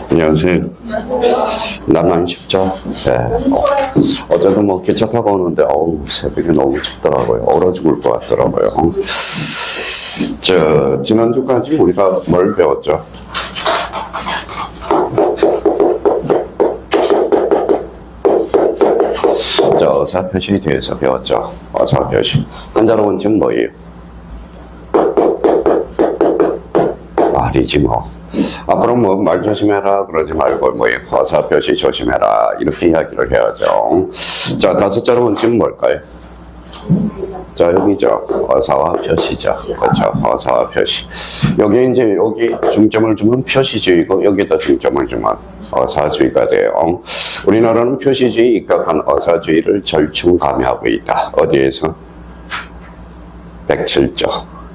안녕하세요. 날 많이 춥죠? 네. 어제도 뭐 기차 타고 오는데, 새벽에 너무 춥더라고요. 얼어 죽을 것 같더라고요. 지난주까지 우리가 뭘 배웠죠? 어사표시에 대해서 배웠죠. 어사표시. 한자로 원칙은 뭐예요? 말이지 뭐. 앞으로 뭐 말 조심해라 그러지 말고 뭐 어사표시 조심해라 이렇게 이야기를 해야죠. 자, 다섯째로 원칙은 뭘까요? 자, 여기죠. 어사와 표시죠. 그렇죠. 어사와 표시. 여기 이제 여기 중점을 주면 표시주의고 여기다 중점을 주면 어사주의가 돼요. 우리나라는 표시주의에 입각한 어사주의를 절충감해하고 있다. 어디에서? 107조.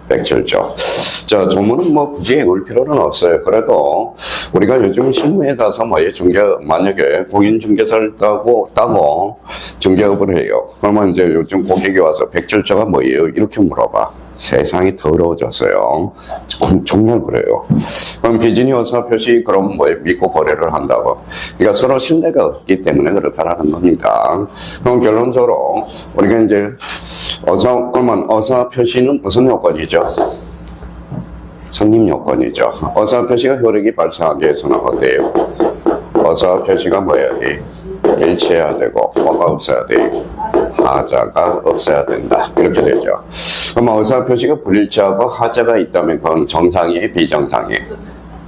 107조. 자, 조문은 뭐 굳이 외울 필요는 없어요. 그래도 우리가 요즘 실무에 가서 만약에 공인중개사를 따고 중개업을 해요. 그러면 이제 요즘 고객이 와서 107조가 뭐예요? 이렇게 물어봐. 세상이 더러워졌어요. 정말 그래요. 그럼 비즈니 어사표시 그럼 믿고 거래를 한다고. 그러니까 서로 신뢰가 없기 때문에 그렇다라는 겁니다. 그럼 결론적으로 우리가 이제 그러면 어사표시는 무슨 요건이죠? 성립 요건이죠. 어사표시가 효력이 발생하기 위해서는 어때요? 어사표시가 뭐야 돼? 일치해야 되고 뭐가 없어야 돼요? 하자가 없어야 된다. 이렇게 되죠. 그럼 어사표시가 불일치하고 하자가 있다면 그건 정상이에요? 비정상이에요?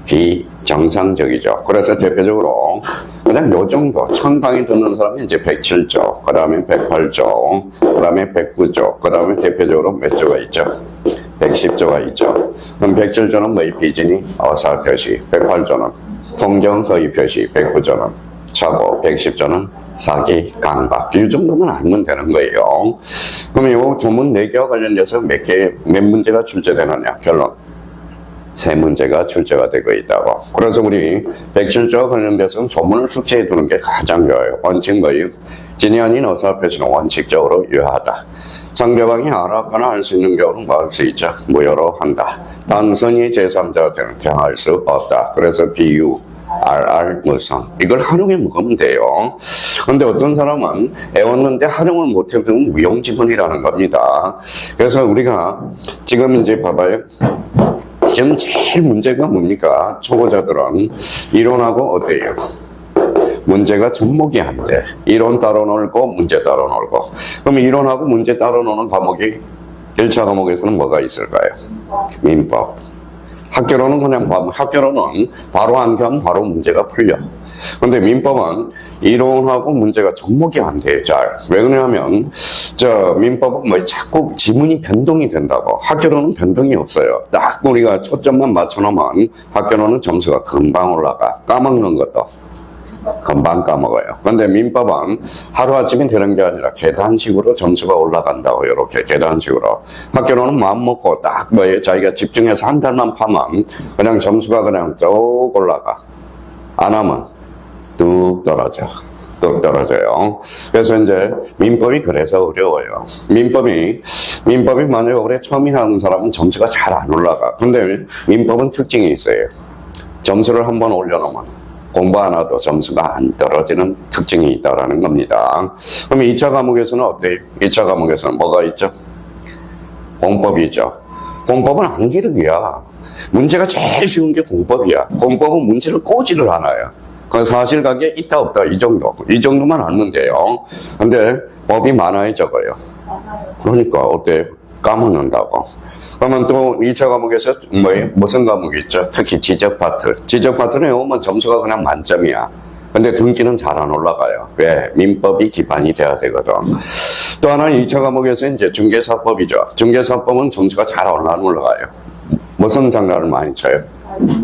비정상적이죠. 그래서 대표적으로 그냥 요 정도 천강이 듣는 사람이 이제 107조, 그 다음에 108조, 그 다음에 109조, 그 다음에 대표적으로 몇 조가 있죠? 110조가 있죠. 그럼 107조는 뭐의 비즈니? 어사표시, 108조는 통정허위 표시, 109조는 차고, 110조는 사기, 강박. 이 정도만 알면 되는 거예요. 그러면 요 조문 4개와 관련돼서 몇 문제가 출제되느냐? 결론. 3문제가 출제가 되고 있다고. 그래서 우리 107조와 관련돼서는 조문을 숙지해 두는 게 가장 좋아요. 원칙 뭐예요? 진이 아닌 어사표시는 원칙적으로 유효하다. 상대방이 알았거나 할 수 있는 경우는 뭐 할 수 있죠? 무효로 한다. 단순히 제3자한테는 대항할 수 없다. 그래서 비유, RR, 무성. 이걸 활용해 먹으면 돼요. 근데 어떤 사람은 애웠는데 활용을 못해보면 무용지물이라는 겁니다. 그래서 우리가 지금 이제 봐봐요. 지금 제일 문제가 뭡니까? 초보자들은 이론하고 어때요? 문제가 접목이 안 돼. 이론 따로 놀고 문제 따로 놀고. 그럼 이론하고 문제 따로 노는 과목이 1차 과목에서는 뭐가 있을까요? 민법. 학교로는 바로 암기하면 바로 문제가 풀려. 근데 민법은 이론하고 문제가 접목이 안 돼요. 잘. 왜 그러냐면 민법은 자꾸 지문이 변동이 된다고. 학교로는 변동이 없어요. 딱 우리가 초점만 맞춰놓으면 학교로는 점수가 금방 올라가. 까먹는 것도 금방 까먹어요. 근데 민법은 하루아침에 되는 게 아니라 계단식으로 점수가 올라간다고. 이렇게 계단식으로. 학교로는 마음먹고 딱 자기가 집중해서 한 달만 파면 그냥 점수가 그냥 쭉 올라가. 안 하면 뚝 떨어져요. 그래서 이제 민법이 그래서 어려워요. 민법이 만약에 올해 처음 하는 사람은 점수가 잘 안 올라가. 근데 민법은 특징이 있어요. 점수를 한번 올려놓으면 공부 안 해도 점수가 안 떨어지는 특징이 있다는 겁니다. 그럼 2차 과목에서는 어때요? 2차 과목에서는 뭐가 있죠? 공법이 있죠. 공법은 암기력이야. 문제가 제일 쉬운 게 공법이야. 공법은 문제를 꼬지를 않아요. 그 사실관계 있다 없다 이 정도만 알면 돼요. 근데 법이 많아요 적어요? 그러니까 어때? 까먹는다고. 그러면 또 2차 과목에서 무슨 과목이 있죠? 특히 지적 파트. 지적 파트는 외우면 점수가 그냥 만점이야. 근데 등기는 잘 안 올라가요. 왜? 민법이 기반이 돼야 되거든. 또 하나는 2차 과목에서 이제 중개사법이죠. 중개사법은 점수가 잘 안 올라가요. 무슨 장난을 많이 쳐요?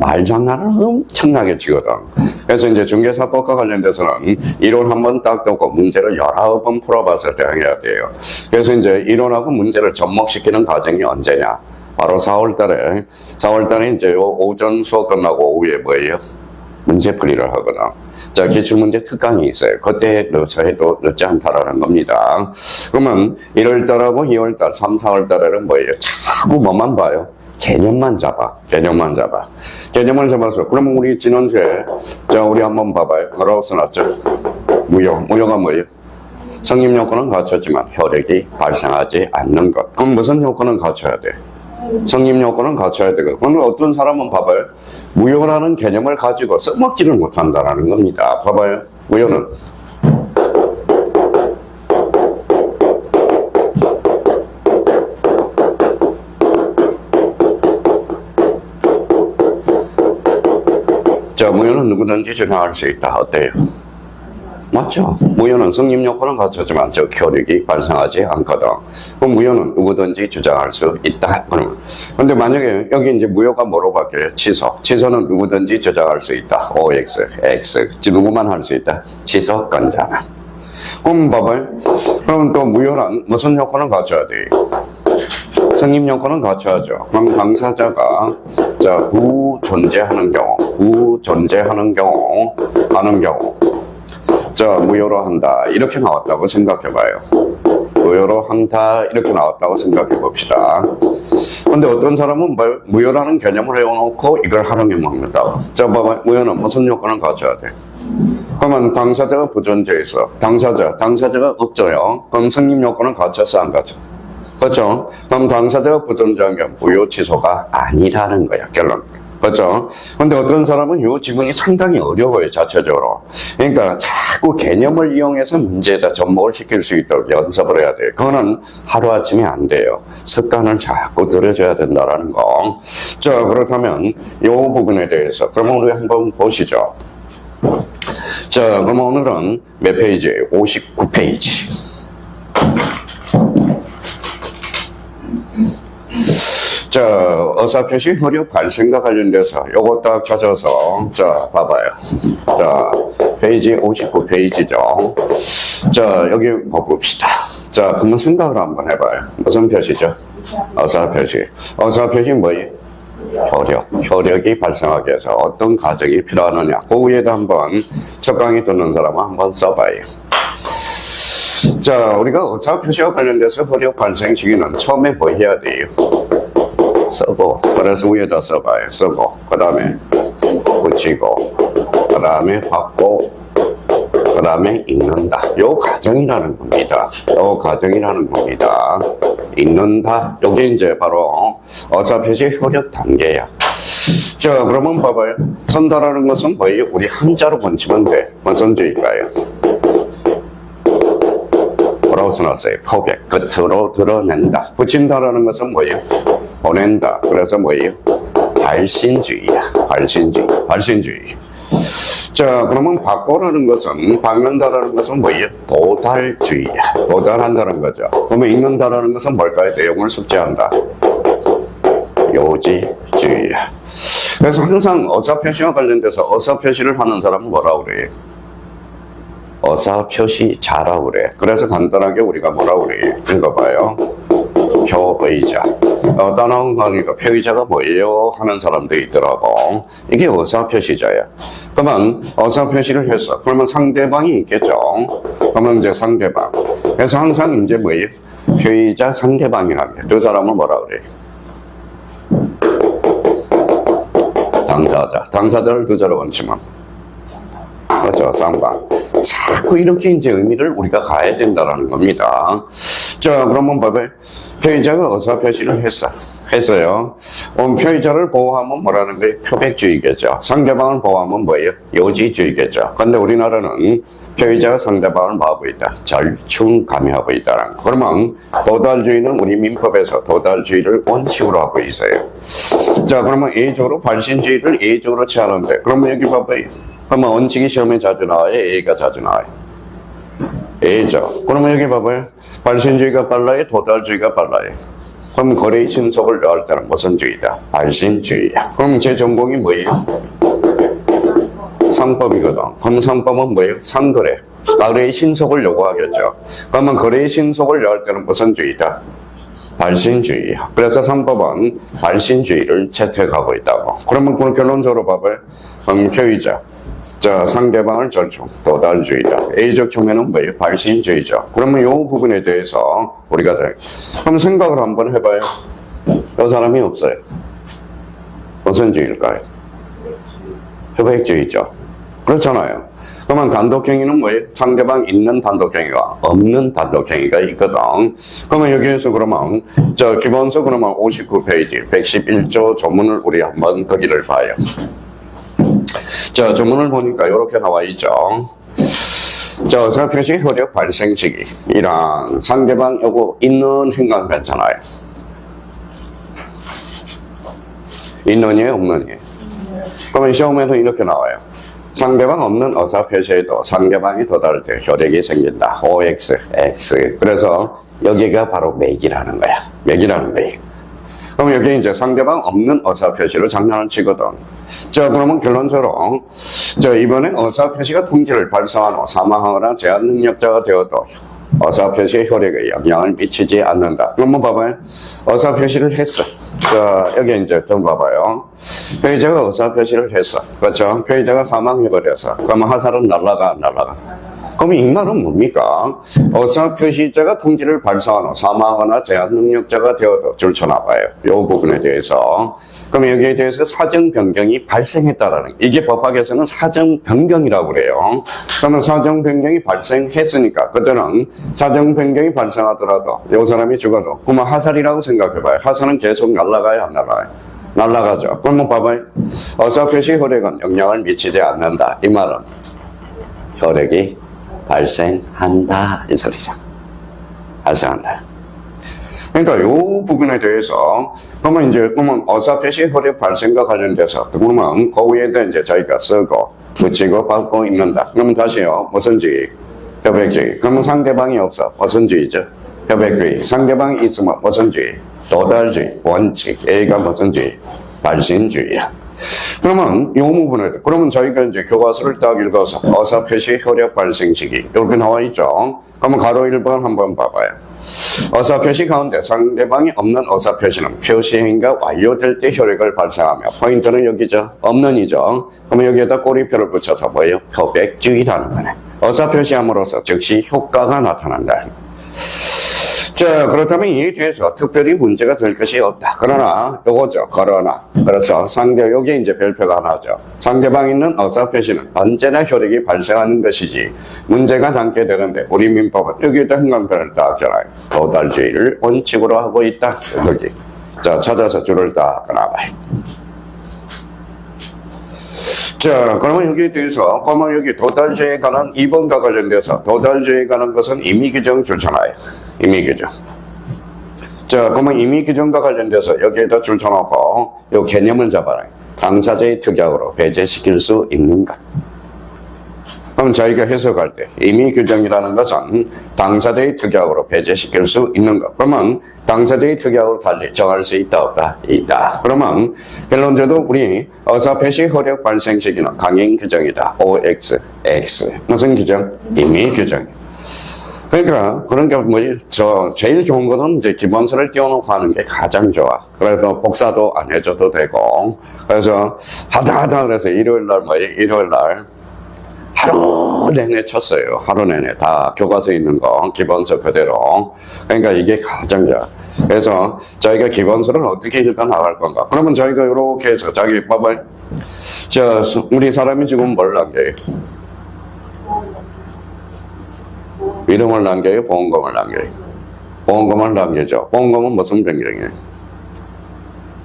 말장난을 엄청나게 치거든. 그래서 이제 중개사법과 관련돼서는 이론 한번 딱 듣고 문제를 19번 풀어봐서 대응해야 돼요. 그래서 이제 이론하고 문제를 접목시키는 과정이 언제냐? 바로 4월달에 이제 오전 수업 끝나고 오후에 뭐예요? 문제풀이를 하거든. 자, 기출문제 특강이 있어요. 그때 넣어서 해도 늦지 않다라는 겁니다. 그러면 1월달하고 2월달, 3, 4월달에는 뭐예요? 자꾸 뭐만 봐요? 개념만 잡아. 개념만 잡아. 개념을 잡아서. 그러면 우리 지난주에, 자, 우리 한번 봐봐요. 뭐라고 써놨죠? 무효. 무효가 뭐예요? 성립 요건은 갖췄지만 효력이 발생하지 않는 것. 그럼 무슨 요건은 갖춰야 돼? 성립 요건은 갖춰야 되거든. 그럼 어떤 사람은 봐봐요. 무효라는 개념을 가지고 써먹지를 못한다는 겁니다. 봐봐요. 무효는. 자, 무효는 누구든지 주장할 수 있다. 어때요? 맞죠? 무효는 성립 요건은 갖췄지만 즉 효력이 발생하지 않거든. 그럼 무효는 누구든지 주장할 수 있다. 그런데 만약에 여기 이제 무효가 뭐로 바뀌어요? 취소. 취소는 누구든지 주장할 수 있다. OX, X. 누구만 할 수 있다. 취소권자는. 그럼 봐봐요. 그럼 또 무효란 무슨 요건을 갖춰야 돼요? 성립 요건은 갖춰야죠. 그럼 당사자가 자 부존재하는 경우, 하는 경우 자 무효로 한다 이렇게 나왔다고 생각해봐요. 무효로 한다 이렇게 나왔다고 생각해 봅시다. 근데 어떤 사람은 무효라는 개념을 해놓고 이걸 활용해 먹는다. 자 봐봐, 무효는 무슨 요건을 갖춰야 돼? 그러면 당사자가 부존재해서 당사자가 없죠요. 그럼 성립 요건을 갖춰서 안 갖춰? 그렇죠? 그럼 당사자가 부존재한 게 무효 취소가 아니라는 거야, 결론. 그렇죠? 근데 어떤 사람은 이 지문이 상당히 어려워요, 자체적으로. 그러니까 자꾸 개념을 이용해서 문제에다 접목을 시킬 수 있도록 연습을 해야 돼요. 그거는 하루아침에 안 돼요. 습관을 자꾸 들여줘야 된다는 거. 자, 그렇다면 이 부분에 대해서 그러면 우리 한번 보시죠. 자, 그럼 오늘은 몇 페이지예요? 59페이지. 자, 의사표시 효력 발생과 관련돼서 요거 딱 찾아서 자 봐봐요. 자 페이지 59페이지죠. 자 여기 봅시다. 자 그러면 생각을 한번 해봐요. 무슨 표시죠? 의사표시. 의사표시 뭐예요? 효력이 발생하기 위해서 어떤 과정이 필요하느냐. 그 위에다 한번 첫 강의 듣는 사람은 한번 써봐요. 자 우리가 의사표시와 관련돼서 효력 발생 시기는 처음에 뭐 해야 돼요? 쓰고, 그래서 위에다 써봐요. 쓰고, 그 다음에 붙이고, 그 다음에 받고, 그 다음에 읽는다. 요 과정이라는 겁니다. 읽는다. 요게 이제 바로 의사표시 효력 단계야. 자, 그러면 봐봐요. 쓴다라는 것은 뭐예요? 우리 한자로 번치면 돼. 무슨 죄일까요? 뭐라고 써놨어요? 표백, 끝으로 드러낸다. 붙인다라는 것은 뭐예요? 보낸다. 그래서 뭐예요? 발신주의야. 발신주의. 자, 그러면 바꿔라는 것은, 박는다라는 것은 뭐예요? 도달주의야. 도달한다는 거죠. 그러면 읽는다라는 것은 뭘까요? 내용을 숙지한다. 요지주의야. 그래서 항상 의사표시와 관련돼서 의사표시를 하는 사람은 뭐라고 그래요? 의사표시자라고 그래. 그래서 간단하게 우리가 뭐라고 그래요? 읽어봐요. 표의자. 따라온 강의가 표의자가 뭐예요? 하는 사람도 있더라고. 이게 의사표시자야. 그러면 의사표시를 했어. 그러면 상대방이 있겠죠. 그러면 이제 상대방. 그래서 항상 이제 뭐예요? 표의자 상대방이라는 게. 두 사람은 뭐라 그래요? 당사자를 두 자로 번치면. 그렇죠. 쌍방. 자꾸 이렇게 이제 의미를 우리가 가야 된다는 겁니다. 자, 그러면 봐봐요. 표의자가 의사표시를 했어요. 표의자를 보호하면 뭐라는 거예요? 표백주의겠죠. 상대방을 보호하면 뭐예요? 요지주의겠죠. 근데 우리나라는 표의자가 상대방을 뭐하고 있다? 절충감해하고 있다는 거. 그러면 도달주의는 우리 민법에서 도달주의를 원칙으로 하고 있어요. 자, 그러면 A조로 발신주의를 A조로 취하는데, 그러면 여기 봐봐요. 그러면 원칙이 시험에 자주 나와요? A가 자주 나와요? A죠. 그러면 여기 봐봐요. 발신주의가 빨라요? 도달주의가 빨라요? 그럼 거래의 신속을 요할 때는 무슨 주의다? 발신주의야. 그럼 제 전공이 뭐예요? 상법이거든. 그럼 상법은 뭐예요? 상거래. 거래의 신속을 요구하겠죠. 그러면 거래의 신속을 요할 때는 무슨 주의다? 발신주의야. 그래서 상법은 발신주의를 채택하고 있다고. 그러면 그 결론적으로 봐봐요. 그럼 표의자. 자, 상대방을 절충, 도달주의다. A적 형태는 뭐예요? 발신주의죠. 그러면 이 부분에 대해서 우리가 그럼 생각을 한번 해봐요. 이 사람이 없어요. 무슨 주의일까요? 협액주의죠. 그렇잖아요. 그러면 단독행위는 뭐예요? 상대방 있는 단독행위가 없는 단독행위가 있거든. 그러면 여기에서 그러면 기본서 그러면 59페이지 111조 조문을 우리 한번 거기를 봐요. 조문을 보니까 이렇게 나와 있죠. 어사표시 효력 발생 시기이랑 상대방 요거 있는 행간 괜찮아요. 있느냐 없느냐. 그러면 시험에서 이렇게 나와요. 상대방 없는 어사표시에도 상대방이 도달할 때 효력이 생긴다. OX, X. 그래서 여기가 바로 맥이라는 거야. 맥이라는 거야. 그럼 여기 이제 상대방 없는 어사표시를 장난을 치거든. 그러면 결론적으로, 이번에 어사표시가 통지를 발사한 후 사망하거나 제한 능력자가 되어도 어사표시의 효력에 영향을 미치지 않는다. 한번 봐봐요. 어사표시를 했어. 여기 이제 좀 봐봐요. 피해자가 의사표시를 했어. 그렇죠? 피해자가 사망해버려서. 그러면 화살은 날라가, 안 날라가? 그럼 이 말은 뭡니까? 의사표시자가 통지를 발사한 후 사망하거나 제한 능력자가 되어도 줄쳐나봐요. 이 부분에 대해서. 그럼 여기에 대해서 사정 변경이 발생했다라는, 이게 법학에서는 사정 변경이라고 그래요. 그러면 사정 변경이 발생했으니까, 그때는 사정 변경이 발생하더라도 이 사람이 죽어도, 그러면 화살이라고 생각해봐요. 화살은 계속 날아가요, 안 날아가요? 날아가죠. 그러면 봐봐요. 의사표시 효력은 영향을 미치지 않는다. 이 말은 효력이 발생한다 이 소리죠. 발생한다. 그러니까 이 부분에 대해서 그러면 어사표시 효력 발생과 관련돼서 그러면 그 위에다 이제 저희가 쓰고 붙이고 받고 있는다. 그러면 다시요. 무슨 주의? 협액주의. 그러면 상대방이 없어. 무슨 주의죠? 협액주의. 상대방이 있으면 무슨 주의? 도달주의. 원칙. A가 무슨 주의? 발신주의야. 그러면 이 부분에 그러면 저희가 이제 교과서를 딱 읽어서 어사표시 효력 발생 시기 이렇게 나와 있죠. 그러면 가로 1번 한번 봐봐요. 어사표시 가운데 상대방이 없는 어사표시는 표시행위가 완료될 때 효력을 발생하며 포인트는 여기죠. 없는이죠. 그러면 여기에다 꼬리표를 붙여서 뭐예요? 협액주의라는 거네. 어사표시함으로써 즉시 효과가 나타난다. 그렇다면 이에 대해서 특별히 문제가 될 것이 없다. 그러나, 요거죠. 그러나. 그렇죠. 여기에 이제 별표가 하나죠. 상대방 있는 어사표시는 언제나 효력이 발생하는 것이지, 문제가 남게 되는데, 우리 민법은 여기에다 흥강표를 딱 줘놔요. 도달주의를 원칙으로 하고 있다. 여기. 찾아서 줄을 딱 끊어봐요. 그러면 여기에 대해서, 그러면 여기 도달주의에 관한 2번과 관련돼서 도달주의에 관한 것은 임의규정 줄쳐놔요. 임의규정. 그러면 임의규정과 관련돼서 여기에다 줄쳐놓고 요 개념을 잡아라. 당사자의 특약으로 배제시킬 수 있는 것. 그럼 저희가 해석할 때 임의규정이라는 것은 당사자의 특약으로 배제시킬 수 있는 것. 그러면 당사자의 특약으로 달리 정할 수 있다 없다? 있다. 그러면 결론적으로 우리 어사표시 효력 발생 시기는 강행 규정이다. OX, X. 무슨 규정? 임의규정. 그러니까 그런 게 제일 좋은 거는 이제 기본서를 띄워놓고 하는 게 가장 좋아. 그래서 복사도 안 해줘도 되고. 그래서 하다 그래서 일요일 날 하루 내내 쳤어요. 하루 내내 다 교과서에 있는 거 기본서 그대로. 그러니까 이게 가장 좋아. 그래서 저희가 기본서를 어떻게 읽어 나갈 건가? 그러면 저희가 이렇게 해서 자기 봐봐요. 우리 사람이 지금 뭘 남겨요? 이름을 남겨요? 보험금을 남겨요? 보험금을 남겨죠. 보험금은 무슨 변경이에요?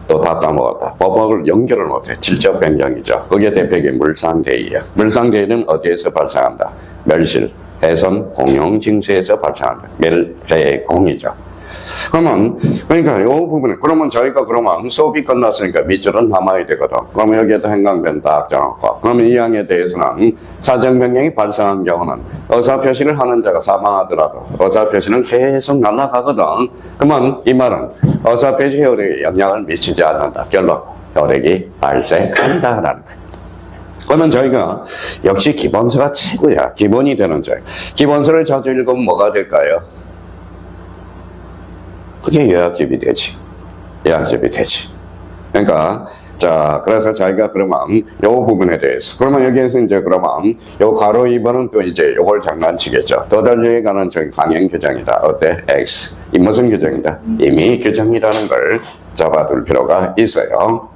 또 다 까먹었다. 법을 연결을 못해. 질적 변경이죠. 그게 대표적인 물상대의야. 물상대의는 어디에서 발생한다? 멸실, 훼손, 공용, 징수에서 발생한다. 멸해공이죠. 그러니까 이 부분에, 그러면 저희가 수업이 끝났으니까 밑줄은 남아야 되거든. 그러면 여기에도 행강변 딱 정하고. 그러면 이 항에 대해서는 사정변경이 발생한 경우는 의사표시를 하는 자가 사망하더라도 의사표시는 계속 날아가거든. 그러면 이 말은 의사표시 효력에 영향을 미치지 않는다. 결론, 효력이 발생한다라는 거예요. 그러면 저희가 역시 기본서가 최고야. 기본이 되는 자. 기본서를 자주 읽으면 뭐가 될까요? 그게 요약집이 되지. 요약집이 되지. 그러니까, 그래서 저희가 그러면 요 부분에 대해서. 그러면 여기에서 이제 그러면 요 가로 2번은 또 이제 요걸 장난치겠죠. 도달주의에 관한 강행 규정이다. 어때? X. 이 무슨 규정이다? 임의 규정이라는 걸 잡아둘 필요가 있어요.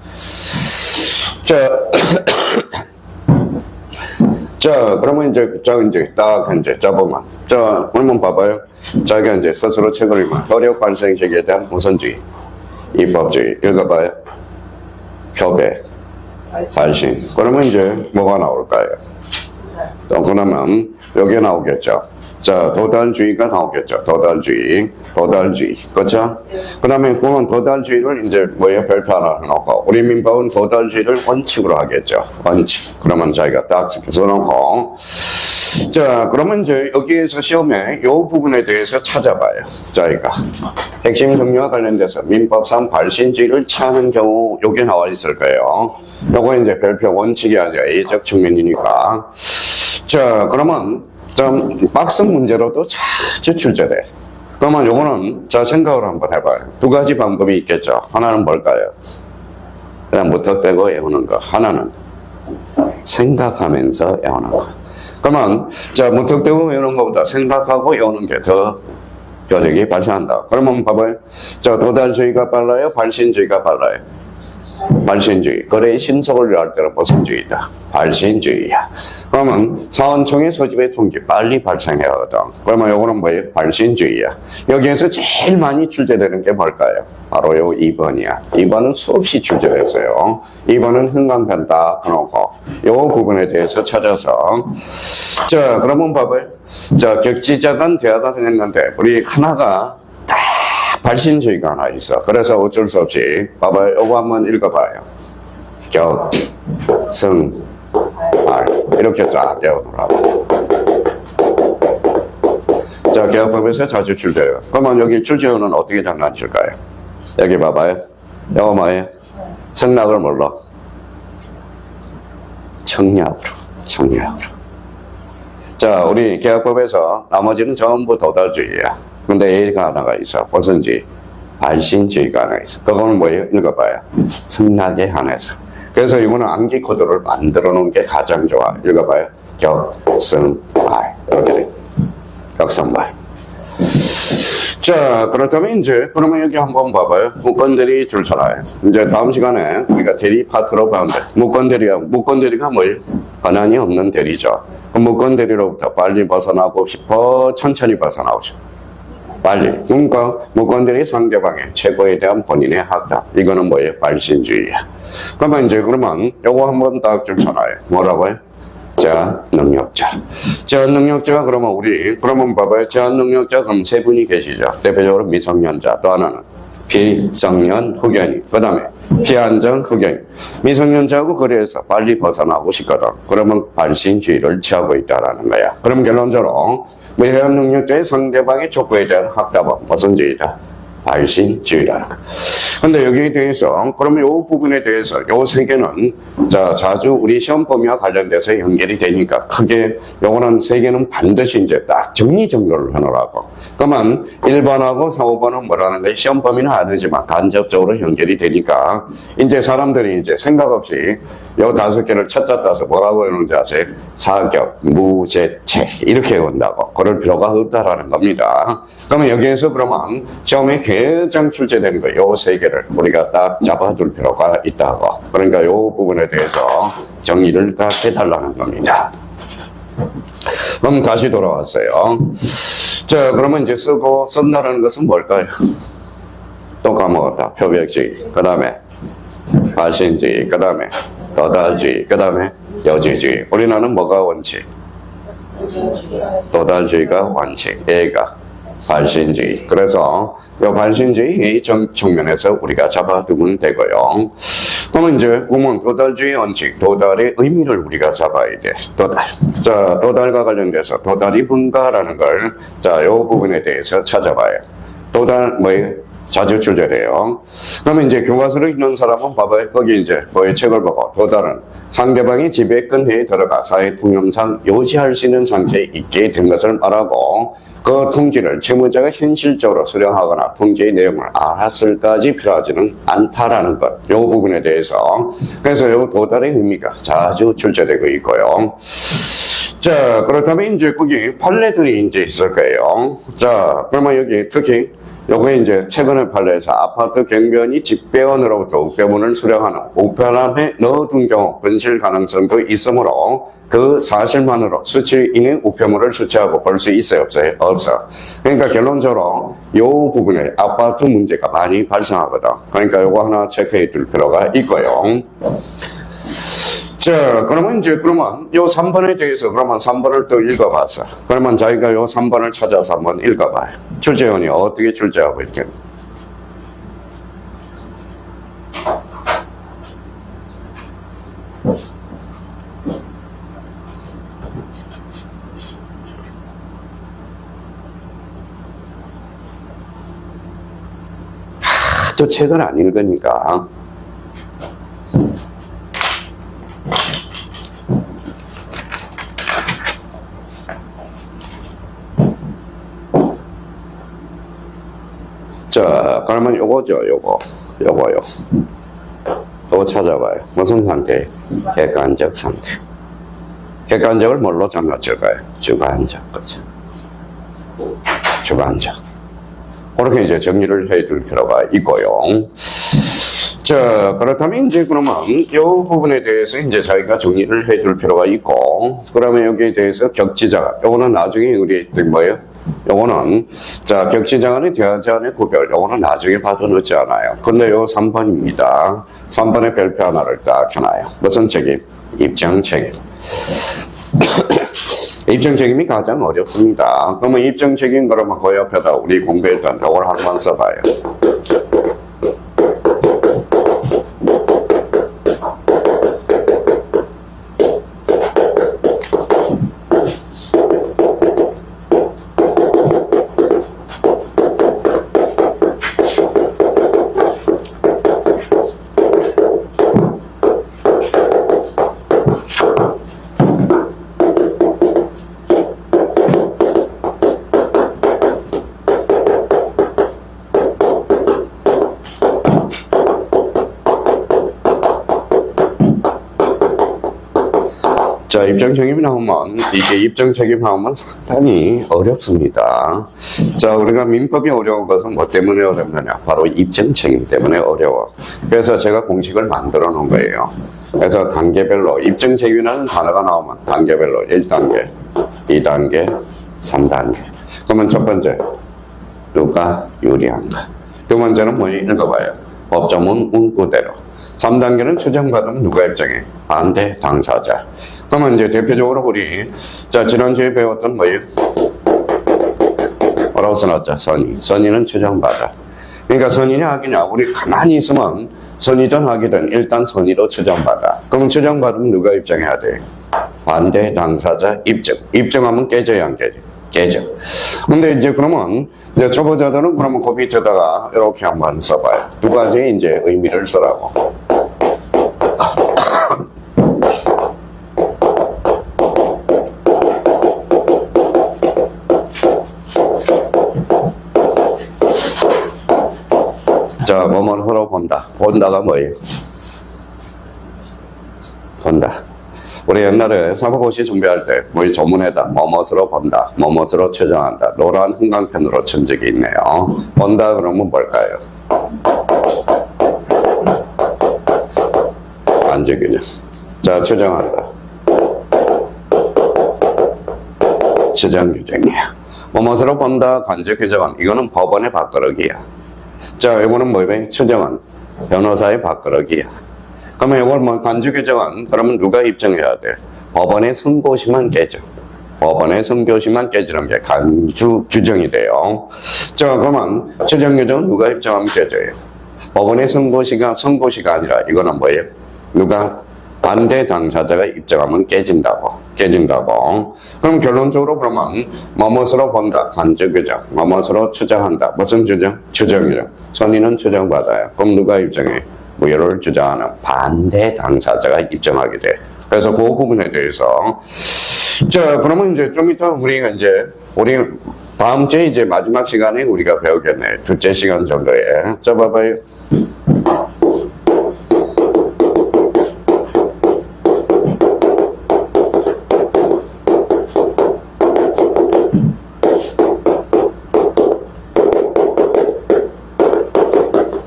자, 그러면 이제 딱 잡으면. 자, 그러면 봐봐요. 자기가 이제 스스로 책을 읽으면 효력 발생식에 대한 우선주의, 입법주의. 읽어봐요. 표백, 발신. 그러면 이제 뭐가 나올까요? 또 그러면 여기에 나오겠죠. 자, 도달주의가 나오겠죠. 도달주의. 그렇죠? 그 다음에 그건 도달주의를 이제 뭐에 별표 하나 해놓고, 우리 민법은 도달주의를 원칙으로 하겠죠. 원칙. 그러면 자기가 딱 써놓고, 자, 그러면 이제 여기에서 시험에 이 부분에 대해서 찾아봐요. 자기가. 핵심 정리와 관련돼서 민법상 발신주의를 취하는 경우 요게 나와 있을 거예요. 요거 이제 별표 원칙이 아니라 예적 측면이니까. 자, 그러면 좀 빡센 문제로도 자주 출제돼. 그러면 요거는 자 생각을 한번 해봐요. 두 가지 방법이 있겠죠. 하나는 뭘까요? 그냥 무턱대고 외우는 거. 하나는 생각하면서 외우는 거. 그러면 자 무턱대고 외우는 것보다 생각하고 외우는 게 더 효력이 발생한다. 그러면 봐봐요. 자 도달주의가 빨라요? 발신주의가 빨라요? 발신주의. 거래의 신속을 할 때는 무슨 주의다? 발신주의야. 그러면 사원총회 소집의 통지 빨리 발생해야 하거든. 그러면 요거는 뭐예요? 발신주의야. 여기에서 제일 많이 출제되는 게 뭘까요? 바로 요 2번이야. 2번은 수없이 출제됐어요. 2번은 흥강편 딱 해놓고 요 부분에 대해서 찾아서 자 그러면 봐봐요. 자 격지자간 대화가 했는데 우리 하나가 딱 발신주의가 하나 있어. 그래서 어쩔 수 없이 봐봐요. 요거 한번 읽어봐요. 격, 승, 말 이렇게 딱 외우느라고. 자 개혁법에서 자주 출제해요. 그러면 여기 출제어는 어떻게 장난칠까요? 여기 봐봐요. 요거 뭐예요? 승낙을 뭘로? 청약으로. 자 우리 개혁법에서 나머지는 전부 도달주의야. 근데 얘가 하나가 있어. 무슨지? 발신주의가 하나 있어. 그거는 뭐예요? 읽어봐요. 승낙에 한해서. 그래서 이거는 암기 코드를 만들어 놓은 게 가장 좋아. 읽어봐요. 격승말. 이렇게 돼. 격승말. 자, 그렇다면 이제, 그러면 여기 한번 봐봐요. 무건대리 줄잖아요. 이제 다음 시간에 우리가 대리 파트로 가는데, 무건대리가 뭐예요? 권한이 없는 대리죠. 그 무건대리로부터 빨리 벗어나고 싶어, 천천히 벗어나오죠. 빨리. 그러니까 무건대리 상대방의 최고에 대한 본인의 학답. 이거는 뭐예요? 발신주의야. 그러면 이제 그러면 요거 한번 딱 줄잖아요. 뭐라고요? 제한능력자. 제한능력자가 그러면 우리 그러면 봐봐요. 제한능력자 그럼 세 분이 계시죠. 대표적으로 미성년자. 또 하나는 비성년 후견인. 그 다음에 피안정 후견인. 미성년자하고 거리에서 빨리 벗어나고 싶거든. 그러면 발신주의를 취하고 있다라는 거야. 그럼 결론적으로 제한능력자의 상대방의 촉구에 대한 확답은 무슨 주의다? 발신주의라는 거. 근데 여기에 대해서 그러면 이 부분에 대해서 요 세 개는 자 자주 우리 시험 범위와 관련돼서 연결이 되니까 크게 요거는 세 개는 반드시 이제 딱 정리정돈을 해놓으라고. 그러면 1번하고 4, 5번은 뭐라는 거예요? 시험 범위는 아니지만 간접적으로 연결이 되니까 이제 사람들이 이제 생각 없이 요 5개를 찾자 따서 뭐라고 해놓는지 아세요? 사격, 무제체 이렇게 온다고. 그럴 필요가 없다라는 겁니다. 그러면 여기에서 그러면 시험에 가장 출제되는 거 요 세 개를 우리가 딱 잡아둘 필요가 있다고. 그러니까 요 부분에 대해서 정리를 딱 해달라는 겁니다. 그럼 다시 돌아왔어요. 자, 그러면 이제 쓴다는 것은 뭘까요? 또 까먹었다. 표백주의, 그 다음에 발신주의, 그 다음에 도달주의, 그 다음에 여지주의. 우리나라는 뭐가 원칙? 도달주의가 원칙, A가 발신주의. 그래서 이 발신주의 측면에서 우리가 잡아두면 되고요. 그러면 이제 그러면 도달주의 원칙, 도달의 의미를 우리가 잡아야 돼. 도달. 자, 도달과 관련돼서 도달이 뭔가라는 걸 자, 이 부분에 대해서 찾아봐요. 도달 뭐예요? 자주 출제돼요. 그러면 이제 교과서를 읽는 사람은 봐봐요. 거기 이제 뭐의 책을 보고 도달은 상대방이 지배권회에 들어가 사회 통념상 요지할 수 있는 상태에 있게 된 것을 말하고 그 통지를 채무자가 현실적으로 수령하거나 통지의 내용을 알았을까지 필요하지는 않다라는 것. 이 부분에 대해서. 그래서 이 도달의 의미가 자주 출제되고 있고요. 자, 그렇다면 이제 거기 판례들이 이제 있을 거예요. 자, 그러면 여기 특히 요게 이제 최근의 판례에서 아파트 경비원이 집배원으로부터 우편물을 수령하는 우편함에 넣어둔 경우 분실 가능성도 있으므로 그 사실만으로 수취인의 우편물을 수취하고 볼 수 있어요, 없어요? 없어. 그러니까 결론적으로 요 부분에 아파트 문제가 많이 발생하거든. 그러니까 요거 하나 체크해 둘 필요가 있고요. 자, 그러면 요 3번에 대해서 그러면 3번을 또 읽어봤어. 그러면 자기가 요 3번을 찾아서 한번 읽어봐요. 출제원이 어떻게 출제하고 있겠니? 또 책을 안 읽으니까. 자, 그러면 요거죠, 요거요. 요거 찾아봐요. 무슨 상태? 객관적 상태. 객관적을 뭘로 장난칠까요? 주관적, 그죠? 주관적. 그렇게 이제 정리를 해둘 필요가 있고요. 자, 그렇다면 이제 그러면 이 부분에 대해서 이제 자기가 정리를 해둘 필요가 있고, 그러면 여기에 대해서 격지자가, 요거는 나중에 우리 뭐예요? 요거는, 자, 격지자간의 대화자간의 구별, 요거는 나중에 봐도 늦지 않아요. 근데 요 3번입니다. 3번에 별표 하나를 딱 해놔요. 무슨 책임? 입증 책임. 입증 책임이 가장 어렵습니다. 그러면 입증 책임 그러면 그 옆에다 우리 공부했던 요걸 한번 써봐요. 자, 입증 책임이 나오면, 이게 입증 책임 나오면 상당히 어렵습니다. 자, 우리가 민법이 어려운 것은 뭐 때문에 어렵느냐? 바로 입증 책임 때문에 어려워. 그래서 제가 공식을 만들어 놓은 거예요. 그래서 단계별로, 입증 책임이라는 단어가 나오면 단계별로 1단계, 2단계, 3단계. 그러면 첫 번째, 누가 유리한가? 두 번째는 뭐 읽어봐요. 법조문 문구대로. 3단계는 추정받으면 누가 입증해? 반대 당사자. 그러면 이제 대표적으로 우리, 자, 지난주에 배웠던 뭐예요? 뭐라고 써놨죠? 선의. 선의는 추정받아. 그러니까 선의냐 악이냐? 우리 가만히 있으면 선의든 악이든 일단 선의로 추정받아. 그럼 추정받으면 누가 입증해야 돼? 반대 당사자 입증. 입증하면 깨져야 안 깨져? 깨져. 근데 이제 그러면, 이제 초보자들은 그러면 그 밑에다가 이렇게 한번 써봐요. 두 가지 이제 의미를 쓰라고. 자, 뭐뭐 서로 본다. 본다가 뭐예요? 본다. 우리 옛날에 사법고시 준비할 때 우리 조문에다 뭐뭐으로 본다, 뭐뭐으로 추정한다. 노란 형광펜으로 친 적이 있네요. 본다 그러면 뭘까요? 안적이냐. 자, 추정한다. 추정규정이야. 뭐뭐으로 본다, 간접규정은 이거는 법원의 밥그릇이야. 자, 이거는 뭐예요? 추정은 변호사의 밥그릇이야. 그러면 이걸 뭐 간주규정은 그러면 누가 입증해야 돼? 법원의 선고시만 깨져. 법원의 선고시만 깨지는 게 간주규정이 돼요. 자, 그러면 추정규정은 누가 입증하면 깨져요? 법원의 선고시가 아니라 이거는 뭐예요? 누가? 반대 당사자가 입증하면 깨진다고. 그럼 결론적으로 그러면 뭐뭐으로 본다. 간주규정. 뭐뭐으로 추정한다. 무슨 규정? 추정규정. 선의는 추정받아요. 그럼 누가 입증해? 무효를 주장하는 반대 당사자가 입증하게 돼. 그래서 그 부분에 대해서. 자, 그러면 이제 좀 이따 우리 다음 주에 이제 마지막 시간에 우리가 배우겠네. 둘째 시간 정도에. 자, 봐봐요.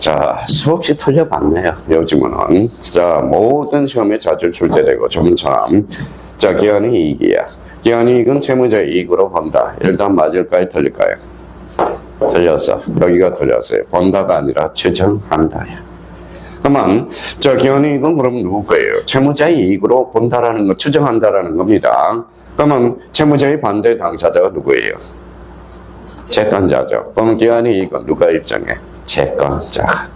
자, 수없이 틀려봤네요. 요즘은. 자, 모든 시험에 자주 출제되고, 조금처럼. 자, 기한이 이익이야. 기한이 이익은 채무자의 이익으로 본다. 일단 맞을까요? 틀릴까요? 틀렸어. 여기가 틀렸어요. 본다가 아니라 추정한다야. 그러면, 자, 기한이 이익은 그럼 누구 거예요? 채무자의 이익으로 본다라는 거, 추정한다라는 겁니다. 그러면 채무자의 반대 당사자가 누구예요? 채권자죠. 그러면 기한이 이익은 누가 입증해? 채권자가.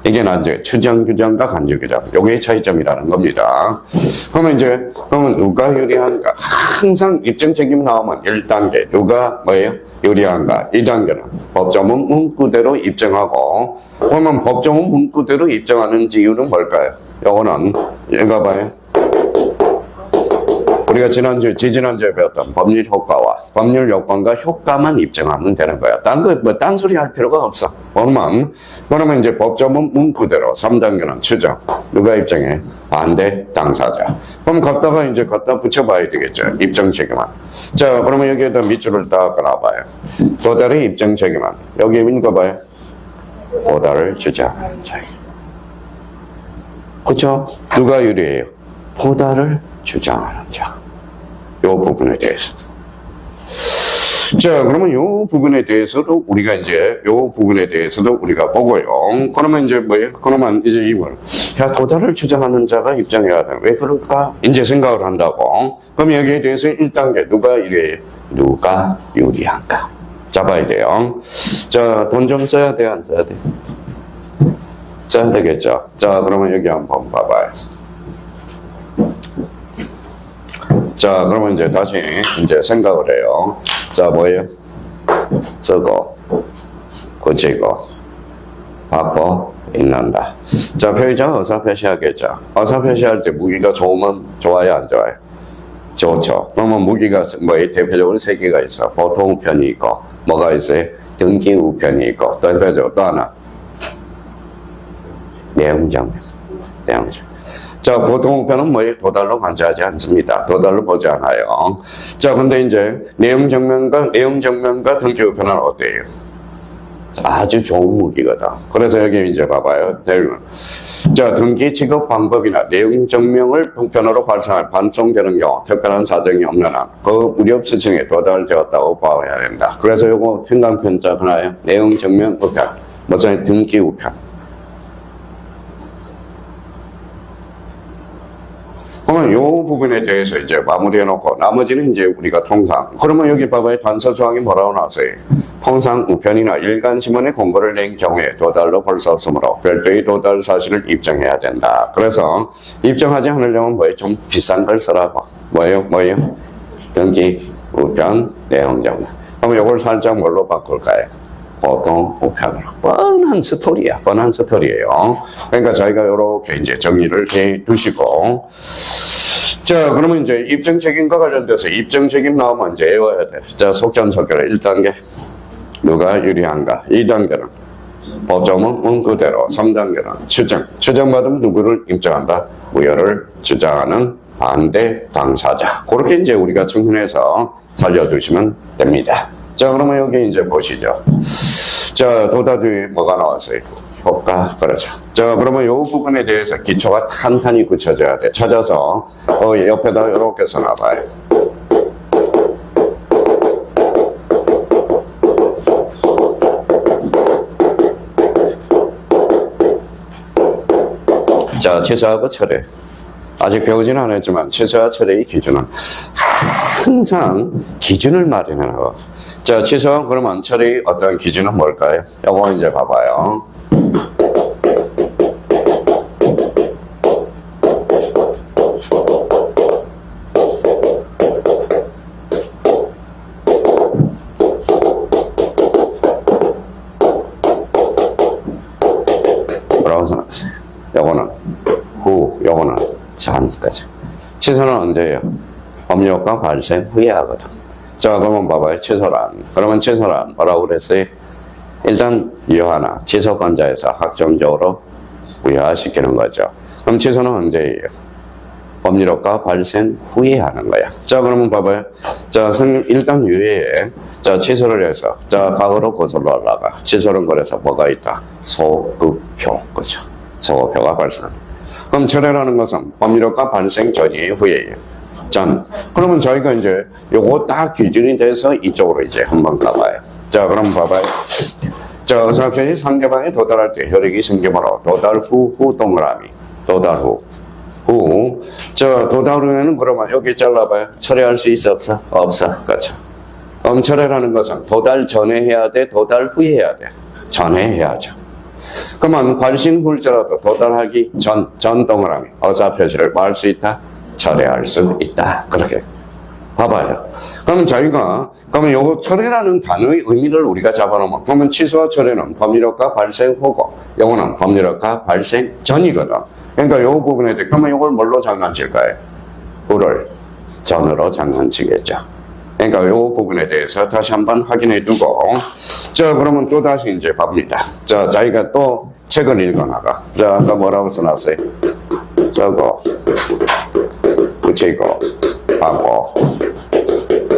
이게 이제 추정 규정과 간주 규정. 요게 차이점이라는 겁니다. 그러면 누가 유리한가? 항상 입증 책임 나오면 1단계. 누가 뭐예요? 유리한가? 2단계는 법조문 문구대로 입증하고, 그러면 법조문 문구대로 입증하는 이유는 뭘까요? 요거는, 얘가 봐요. 우리가 지지난주에 배웠던 법률 효과와 법률 요건과 효과만 입증하면 되는 거야. 딴 소리 할 필요가 없어. 그러면 이제 법조문 문구대로 3단계는 추정. 누가 입증해? 반대 당사자. 그럼 갖다 붙여봐야 되겠죠. 입증 책임은. 자, 그러면 여기에다 밑줄을 딱 끊어봐요. 도달의 입증 책임은. 여기 읽어봐요. 도달을 주장하는 책임. 그쵸? 누가 유리해요? 도달을 주장하는 자. 요 부분에 대해서. 자, 그러면 요 부분에 대해서도 우리가 보고요. 그러면 이제 뭐예요? 그러면 이제 이걸, 야, 도달을 주장하는 자가 입증해야 돼. 왜 그럴까? 이제 생각을 한다고. 그럼 여기에 대해서 1단계, 누가 유리한가? 잡아야 돼요. 자, 돈 좀 써야 돼, 안 써야 돼? 써야 되겠죠. 자, 그러면 여기 한번 봐봐요. 자, 그러면 이제 다시 생각을 해요. 자, 뭐예요? 쓰고, 고치고, 바꿔, 읽는다. 자, 표의자가 의사표시하겠죠. 의사표시할 때 무기가 좋으면 좋아요, 안 좋아요? 좋죠. 그러면 무기가 대표적으로 3개가 있어. 보통 우편이 있고, 뭐가 있어요? 등기 우편이 있고, 대표적으로 또 하나. 내용증명. 자, 보통 우편은 뭐예요? 도달로 간주하지 않습니다. 도달로 보지 않아요. 자, 근데 이제 내용증명과 등기 우편은 어때요? 아주 좋은 무기거든. 그래서 여기 이제 봐봐요. 자, 등기 지급 방법이나 내용증명을 우편으로 발송되는 경우 특별한 사정이 없는 한 그 무렵 수증에 도달되었다고 봐야 된다. 그래서 요거 행간편자 하나요? 내용증명 우편, 무슨 등기 우편. 그러면 이 부분에 대해서 이제 마무리해놓고 나머지는 이제 우리가 통상. 그러면 여기 봐봐요. 단서 조항이 뭐라고 나왔어요? 통상 우편이나 일간신문에 공고를 낸 경우에 도달로 볼 수 없으므로 별도의 도달 사실을 입증해야 된다. 그래서 입증하지 않으려면 뭐예요? 좀 비싼 걸 쓰라고. 뭐예요? 등기, 우편, 내용증명. 그러면 이걸 살짝 뭘로 바꿀까요? 보통 우편으로. 뻔한 스토리예요. 그러니까 저희가 이렇게 이제 정리를 해 두시고. 자, 그러면 이제 입증 책임과 관련돼서 입증 책임 나오면 이제 외워야 돼. 자, 속전속결 1단계. 누가 유리한가? 2단계는 법조문 문구대로. 3단계는 추정. 추정받으면 누구를 입증한다? 무효를 주장하는 반대 당사자. 그렇게 이제 우리가 정리해서 살려두시면 됩니다. 자, 그러면 여기 이제 보시죠. 자, 도다뒤에 뭐가 나왔어요? 효과, 그렇죠. 자, 그러면 이 부분에 대해서 기초가 탄탄히 굳혀져야 돼. 찾아서, 옆에다 이렇게 써놔봐요. 자, 취소하고 철회. 아직 배우지는 않았지만, 취소와 철회의 기준은 항상 기준을 마련하고. 자, 취소한 그러면 철회의 어떤 기준은 뭘까요? 요거 이제 봐봐요. 뭐라고 써놨어요? 요거는 후, 요거는 전까지. 취소는 언제예요? 법률효과 발생 후에 하거든. 자, 그러면 봐봐요. 취소란. 그러면 취소란 뭐라고 그랬어요? 일단 유효하나 취소권자에서 확정적으로 무효화시키는 거죠. 그럼 취소는 언제예요? 법률효과 발생 후에 하는 거야. 자, 그러면 봐봐요. 자, 일단 유예에 자, 취소를 해서, 자, 과거로 거슬러 올라가. 취소는 그래서 뭐가 있다? 소급표. 그죠? 소급표가 발생한다. 그럼 철회라는 것은 법률효과 발생 전이에요, 후에요? 전. 그러면 저희가 이제 요거 딱 기준이 돼서 이쪽으로 이제 한번 가봐요. 자, 그럼 봐봐요. 자, 어설프이 상대방에 도달할 때 혈액이 생기므로 도달 후 동그라미. 도달 후. 자, 도달 후에는 그러면 여기 잘라봐요. 철회할 수 있어, 없어? 없어. 그렇죠. 철회라는 것은 도달 전에 해야 돼, 도달 후에 해야 돼. 전에 해야죠. 그러면 발신 후일자라도 도달하기 전 동그라미. 어사 표시를 뭐 할 수 있다? 철회할 수 있다. 그렇게. 봐봐요. 그러면 저희가, 그러면 요거 철회라는 단어의 의미를 우리가 잡아놓으면, 그러면 취소와 철회는 법률효과 발생 후고, 요거는 법률효과 발생 전이거든. 그러니까 요 부분에 대해, 그러면 요걸 뭘로 장난칠까요? 후를 전으로 장난치겠죠. 그러니까 요 부분에 대해서 다시 한번 확인해 두고, 자, 그러면 또 다시 이제 봅니다. 자, 자기가 또 책을 읽어나가. 자, 아까 뭐라고 써놨어요? 써고, 붙이고, 하고,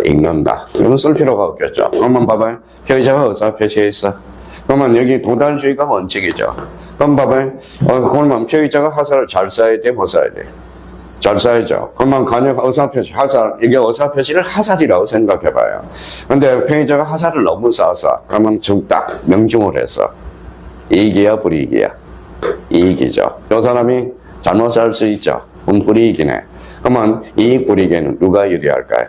읽는다. 이건 쓸 필요가 없겠죠. 그러면 봐봐요. 표의자가 어디서 표시해 있어? 그러면 여기 도달주의가 원칙이죠. 그럼 봐봐요. 그러면 표의자가 하사를 잘 써야 돼, 못 써야 돼? 잘 써야죠. 그러면 간역 어사표시, 하살, 이게 어사표시를 하살이라고 생각해봐요. 근데 표의자가 하살을 너무 써서, 그러면 죽다, 명중을 해서. 이익이야, 불이익이야? 이익이죠. 이 사람이 잘못 살 수 있죠. 불이익이네. 그러면 이 불이익에는 누가 유리할까요?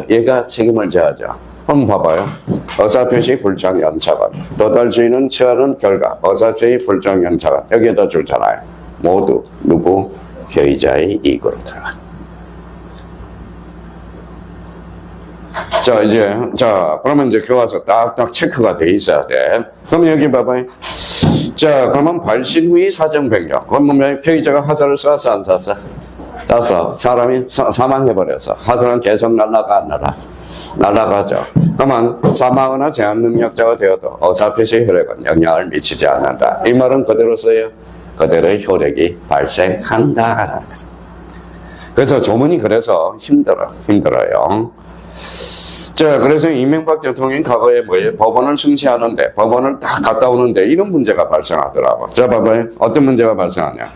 얘가 책임을 져야죠. 한번 봐봐요. 어사표시 불장 연차관. 도달주의는 취하는 결과. 어사표시 불장 연차관. 여기에다 줄잖아요. 모두 누구? 표의자의 이익으로 들어가. 자, 그러면 이제 교과서 딱딱 체크가 돼 있어야 돼. 그럼 여기 봐봐요. 자, 그러면 발신 후의 사정 변경. 그러면 표의자가 하사를 쐈어, 안 쐈어? 쐈어. 사람이 사망해버렸어. 하사는 계속 날아가, 안 날아? 날아가죠. 그러면 사망하거나 제한 능력자가 되어도 어사표시의 혈액은 영향을 미치지 않는다. 이 말은 그대로 써요. 그대로의 효력이 발생한다라는 거죠. 그래서 조문이 그래서 힘들어요. 자, 그래서 이명박 대통령이 과거에 뭐예요? 법원을 승시하는데, 법원을 딱 갔다 오는데 이런 문제가 발생하더라고. 자, 봐봐요. 어떤 문제가 발생하냐?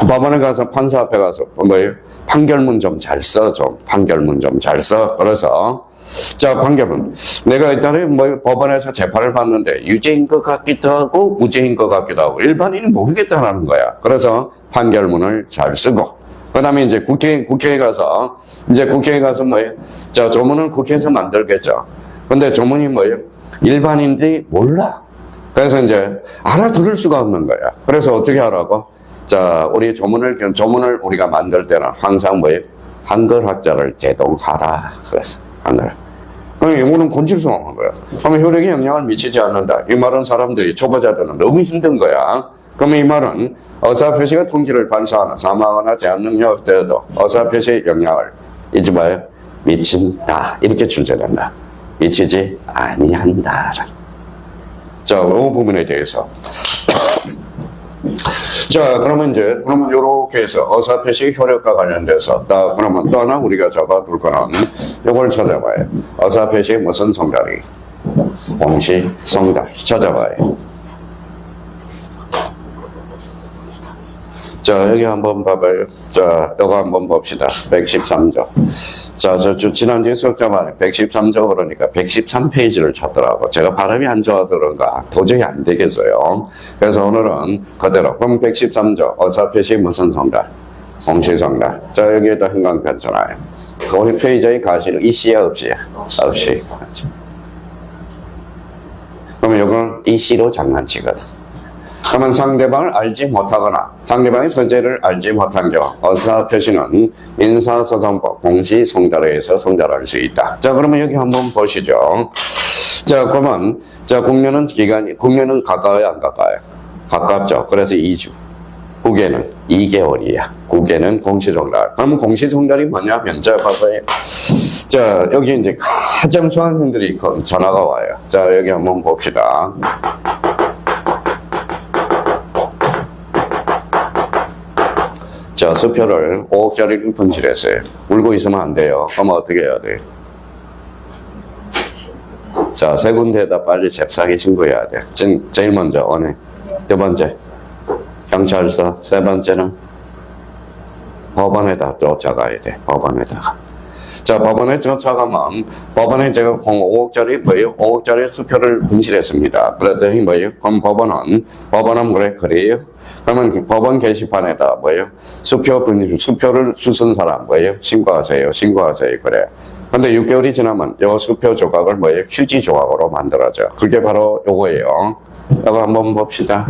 법원에 가서 판사 앞에 가서 뭐예요? 판결문 좀 잘 써, 좀. 판결문 좀 잘 써. 그래서 자, 판결문. 내가 일단은 법원에서 재판을 받는데 유죄인 것 같기도 하고 무죄인 것 같기도 하고 일반인이 모르겠다라는 거야. 그래서 판결문을 잘 쓰고. 그 다음에 이제 국회에 가서 뭐예요? 자, 조문은 국회에서 만들겠죠. 근데 조문이 뭐예요? 일반인들이 몰라. 그래서 이제 알아들을 수가 없는 거야. 그래서 어떻게 하라고? 자, 우리 조문을 우리가 만들 때는 항상 뭐예요? 한글 학자를 대동하라. 그래서. 그럼 영어는 건질 수 없는 거야. 그러면 효력에 영향을 미치지 않는다. 이 말은 사람들이, 초보자들은 너무 힘든 거야. 그러면 이 말은 어사표시가 통지를 발사하나 사망하나 제한 능력 되어도 어사표시의 영향을 잊지 마요. 미친다. 이렇게 출제된다. 미치지 아니한다. 자, 이 부분에 대해서. 자, 그러면 요렇게 해서 어사표시 효력과 관련돼서, 그러면 또 하나 우리가 잡아둘 거는 요걸 찾아봐요. 어사표시 무슨 성달이? 공시 성달. 찾아봐요. 자, 여기 한번 봐봐요. 자, 요거 한번 봅시다. 113조. 자, 지난주에 수업자만에 113조 그러니까 113페이지를 찾더라고. 제가 발음이 안 좋아서 그런가 도저히 안 되겠어요. 그래서 오늘은 그대로. 그럼 113조 어사표시 무슨 성달? 공시성달. 자, 여기에다 행강편잖아요. 우리 표의자의 가시는 이씨야 없이야? 없이. 그러면 이건 이씨로 장난치거든. 그러면 상대방을 알지 못하거나 상대방의 소재를 알지 못한 경우 어사표시는 민사소송법 공시성달에 의해서 성달할 수 있다. 자, 그러면 여기 한번 보시죠. 자, 그러면 국면은 국면은 가까워요, 안 가까워요? 가깝죠. 그래서 2주. 국외는 2개월이야. 국외는 공시성달. 그러면 공시성달이 뭐냐면 자, 봐봐요. 자, 여기 이제 가장 수학생들이 전화가 와요. 자, 여기 한번 봅시다. 자, 수표를 5억짜리를 분실했어요. 울고 있으면 안 돼요. 그러면 어떻게 해야 돼? 자, 세 군데에다 빨리 잽싸게 신고해야 돼. 제일 먼저 은행, 두 번째 경찰서, 세 번째는 법원에다 쫓아가야 돼. 법원에다가. 자, 법원에 쫓아가면 법원에 제가 5억짜리 뭐예요? 5억짜리 수표를 분실했습니다. 그랬더니 뭐예요? 그럼 법원은 그래요? 그러면 그 법원 게시판에다 뭐예요? 수표를 수순 사람 뭐예요? 신고하세요. 그래. 근데 6개월이 지나면 요 수표 조각을 뭐예요? 휴지 조각으로 만들어져. 그게 바로 요거예요. 이거 한번 봅시다.